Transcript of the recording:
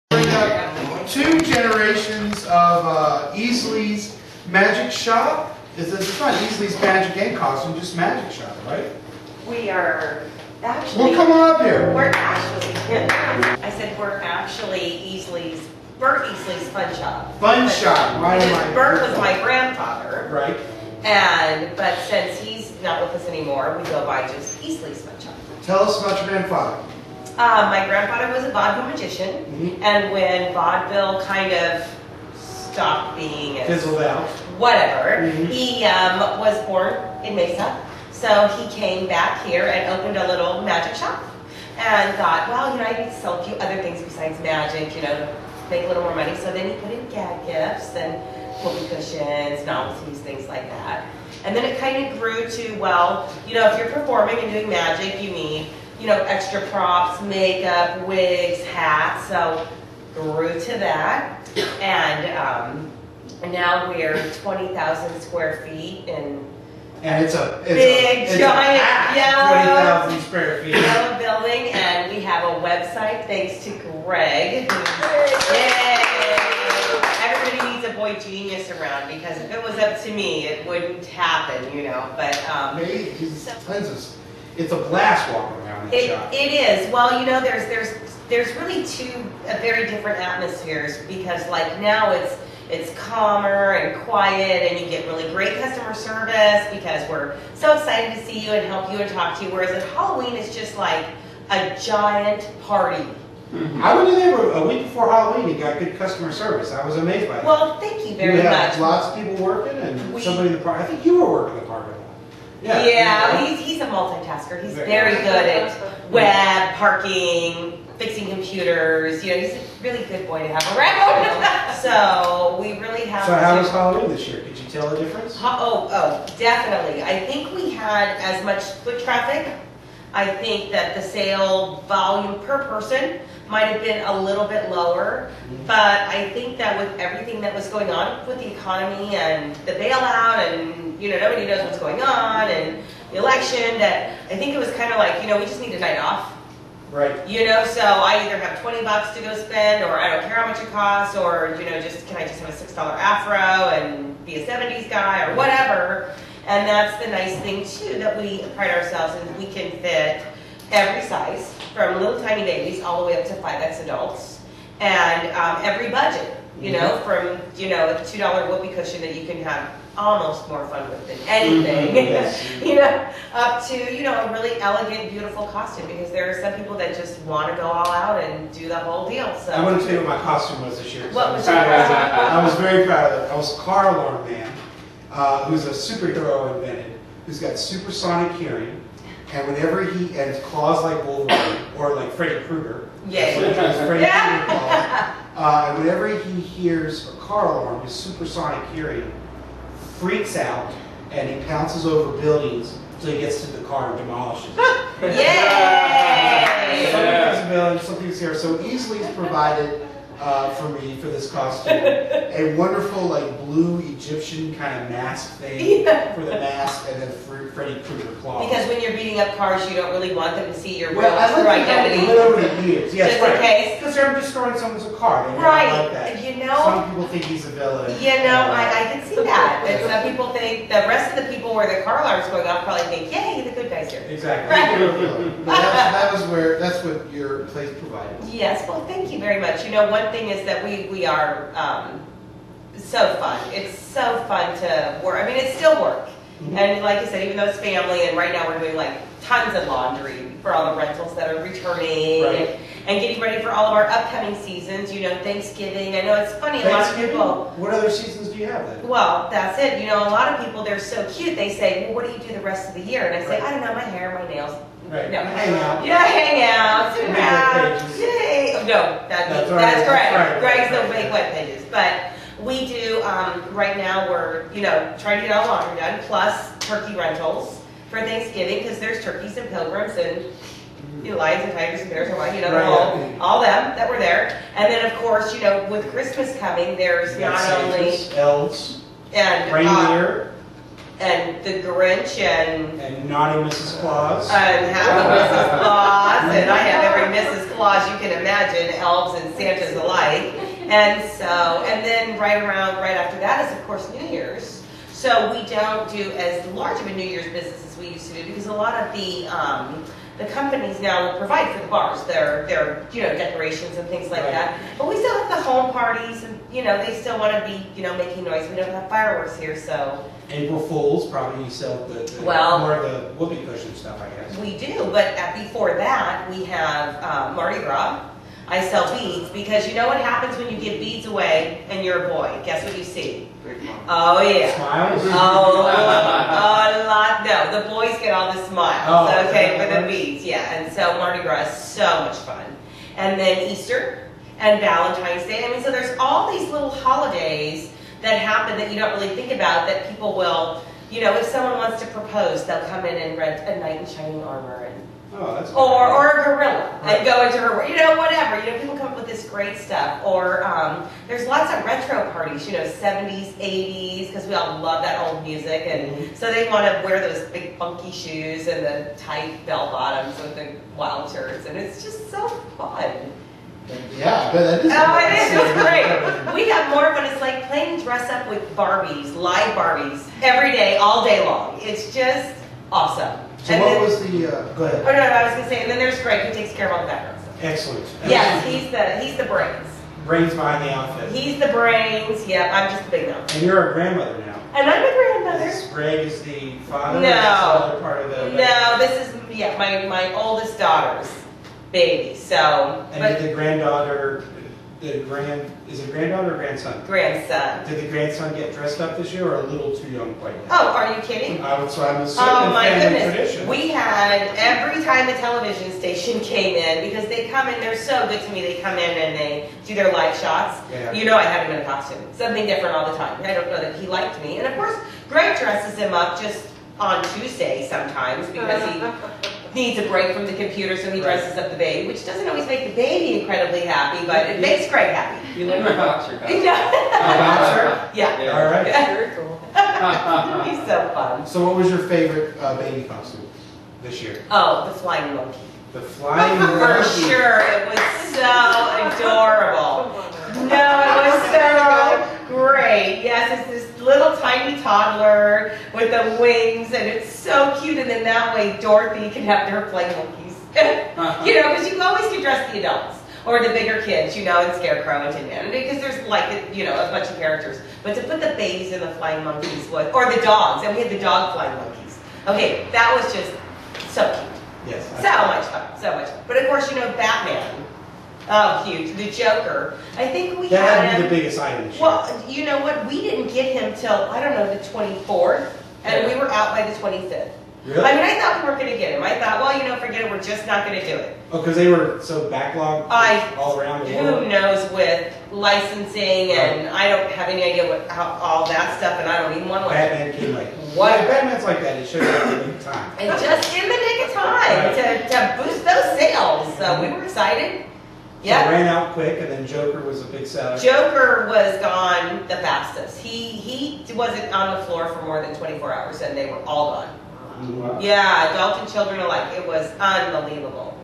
Bring up 2 generations of Easley's Magic Shop. It's not Easley's Magic and Costume, just Magic Shop, right? We are actually... Well, come on up here. We're actually... I said we're actually Easley's... Bert Easley's Fun Shop. Fun Shop. Why am I... Bert was my grandfather. Right. But since he's not with us anymore, we go by just Easley's Fun Shop. Tell us about your grandfather. My grandfather was a vaudeville magician, and when vaudeville kind of stopped being... Fizzled out. Whatever. He was born in Mesa, so he came back here and opened a little magic shop and thought, well, I need to sell a few other things besides magic, to make a little more money. So then he put in gag gifts and whoopee cushions, novelties, things like that. And then it kind of grew to, well, if you're performing and doing magic, you need, extra props, makeup, wigs, hats. So grew to that. And now we're 20,000 square feet and it's a big, giant, yellow 20,000 square feet. Yellow building, and we have a website thanks to Greg. Yay! Everybody needs a boy genius around, because if it was up to me, it wouldn't happen, But it's a blast walking around that shop. It is. Well, there's really 2 very different atmospheres, because like now it's calmer and quiet, and you get really great customer service because we're so excited to see you and help you and talk to you. Whereas at Halloween, it's just like a giant party. I went in there a week before Halloween and got good customer service. I was amazed by that. Well, thank you very much. Lots of people working, and somebody in the park. I think you were working the parking lot. Yeah, he's a multitasker. He's very good at web, parking, fixing computers. He's a really good boy to have around. So we really have. So how was Halloween this year? Could you tell the difference? Oh, definitely. I think we had as much foot traffic. I think that the sale volume per person might have been a little bit lower, but I think that with everything that was going on with the economy and the bailout and, nobody knows what's going on and the election, that I think it was kind of like, we just need a night off. Right. So I either have $20 to go spend, or I don't care how much it costs, or, can I just have a $6 afro and be a 70s guy or whatever. And that's the nice thing too, that we pride ourselves in. We can fit every size, from little tiny babies all the way up to 5X adults, and every budget. From a $2 whoopee cushion that you can have almost more fun with than anything, up to a really elegant, beautiful costume. Because there are some people that just want to go all out and do the whole deal. So I want to tell you what my costume was this year. What was I was very proud of it. I was a car alarm man. Who's a superhero invented, who's got supersonic hearing, and whenever and claws like Wolverine, or like Freddy Krueger. And whenever he hears a car alarm, his supersonic hearing freaks out, and he pounces over buildings until he gets to the car and demolishes it. Yay! Some villain, something's here. So Easley's provided for me for this costume a wonderful blue Egyptian kind of mask thing for the mask, and then Freddy Krueger claws. Because when you're beating up cars, you don't really want them to see your real identity. Over the years, yes, just in case. Because they're destroying someone's car. They right. Like that. Some people think he's a villain. I can see that. And some people think the rest of the people where the car alarm's going off probably think, yay, the good guys here. Exactly. That's what your place provided. Yes. Well, thank you very much. One thing is that we are so fun. It's so fun to work. I mean, it's still work. And like I said, even though it's family, and right now we're doing tons of laundry for all the rentals that are returning, and getting ready for all of our upcoming seasons. Thanksgiving. I know it's funny. A lot of people. What other seasons do you have then? Well, that's it. A lot of people, they're so cute. They say, well, what do you do the rest of the year? And I say, I don't know, my hair, my nails. Right. No. Hang out. Yeah, hang out. Yay. Oh, no, that's correct. Greg's the big web pages. But we do, right now we're, trying to get all laundry done, plus turkey rentals for Thanksgiving, because there's turkeys and pilgrims and lions and tigers and bears and all them that were there. And then, of course, with Christmas coming, there's not only elves, and reindeer. and the Grinch And naughty Mrs. Claus. and Happy Mrs. Claus, and I have every Mrs. Claus you can imagine, elves and Santas alike. And then right after that is of course New Year's. So we don't do as large of a New Year's business as we used to do because a lot of the companies now will provide for the bars, their decorations and things like that. But we still have the home parties, and they still want to be making noise. We don't have fireworks here, so. April Fools, probably you sell the more of the whoopee cushion stuff, I guess. We do, but before that we have Mardi Gras. I sell beads because you know what happens when you give beads away and you're a boy. Guess what you see? Oh yeah. Smiles? Oh, a lot. No, the boys get all the smiles. Oh, okay, for the beads. Yeah, and so Mardi Gras is so much fun. And then Easter and Valentine's Day. I mean, so there's all these little holidays that happen that you don't really think about that people will, if someone wants to propose, they'll come in and rent a knight in shining armor and that's or a gorilla and go into her, whatever. People come up with this great stuff. Or there's lots of retro parties, 70s, 80s, because we all love that old music, and so they want to wear those big funky shoes and the tight bell bottoms with the wild shirts, and it's just so fun. Yeah, but that is. Oh, it is. It's great. We have more fun. It's like playing dress up with Barbies, live Barbies, every day, all day long. It's just awesome. So what was the? Go ahead. Oh no, I was going to say, and then there's Greg who takes care of all the background stuff. Excellent. Yes, he's the brains. Brains behind the outfit. He's the brains. Yep, I'm just the big mouth. And you're a grandmother now. And I'm a grandmother. Greg is the father. No. Or other part of the. No, this is my oldest daughter's baby. So. And did the granddaughter, is it granddaughter or grandson? Grandson. Did the grandson get dressed up this year, or a little too young quite yet? Oh, are you kidding? So I'm assuming Oh my family goodness. tradition. We had every time the television station came in, because they come in, they're so good to me, they come in and they do their live shots. Yeah. I had him in a costume. Something different all the time. I don't know that he liked me. And of course, Greg dresses him up just on Tuesday sometimes because he needs a break from the computer, so he dresses up the baby, which doesn't always make the baby incredibly happy, but it makes Greg happy. You like my boxer costume? Boxer? Yeah. All right. Very cool. He's so fun. So what was your favorite baby costume this year? Oh, the flying monkey. The flying For monkey. sure, it was so adorable. No, it was so great. Yes, it's this little tiny toddler with the wings, and it's so cute. And then that way, Dorothy can have her flying monkeys. Because you always can dress the adults or the bigger kids, and Scarecrow and Tin Man, because there's a bunch of characters. But to put the babies in the flying monkeys or the dogs, and we had the dog flying monkeys. Okay, that was just so cute. Yes. So much fun, so much fun. But of course, Batman. Oh, huge. The Joker. I think we That had had to be him. the biggest item this year. Well, you know what? We didn't get him till, I don't know, the 24th, and we were out by the 25th. Really? I mean, I thought we weren't going to get him. I thought, forget it, we're just not going to do it. Oh, because they were so backlogged all around the world. Who knows with licensing, and I don't have any idea how all that stuff, and I don't even want to. Batman came like, What? Yeah, Batman's like that. He showed up at the nick of time. And just in the nick of time to boost those sales. So we were excited. So it ran out quick, and then Joker was a big seller. Joker was gone the fastest. He wasn't on the floor for more than 24 hours, and they were all gone. Wow. Yeah, adult and children alike. It was unbelievable.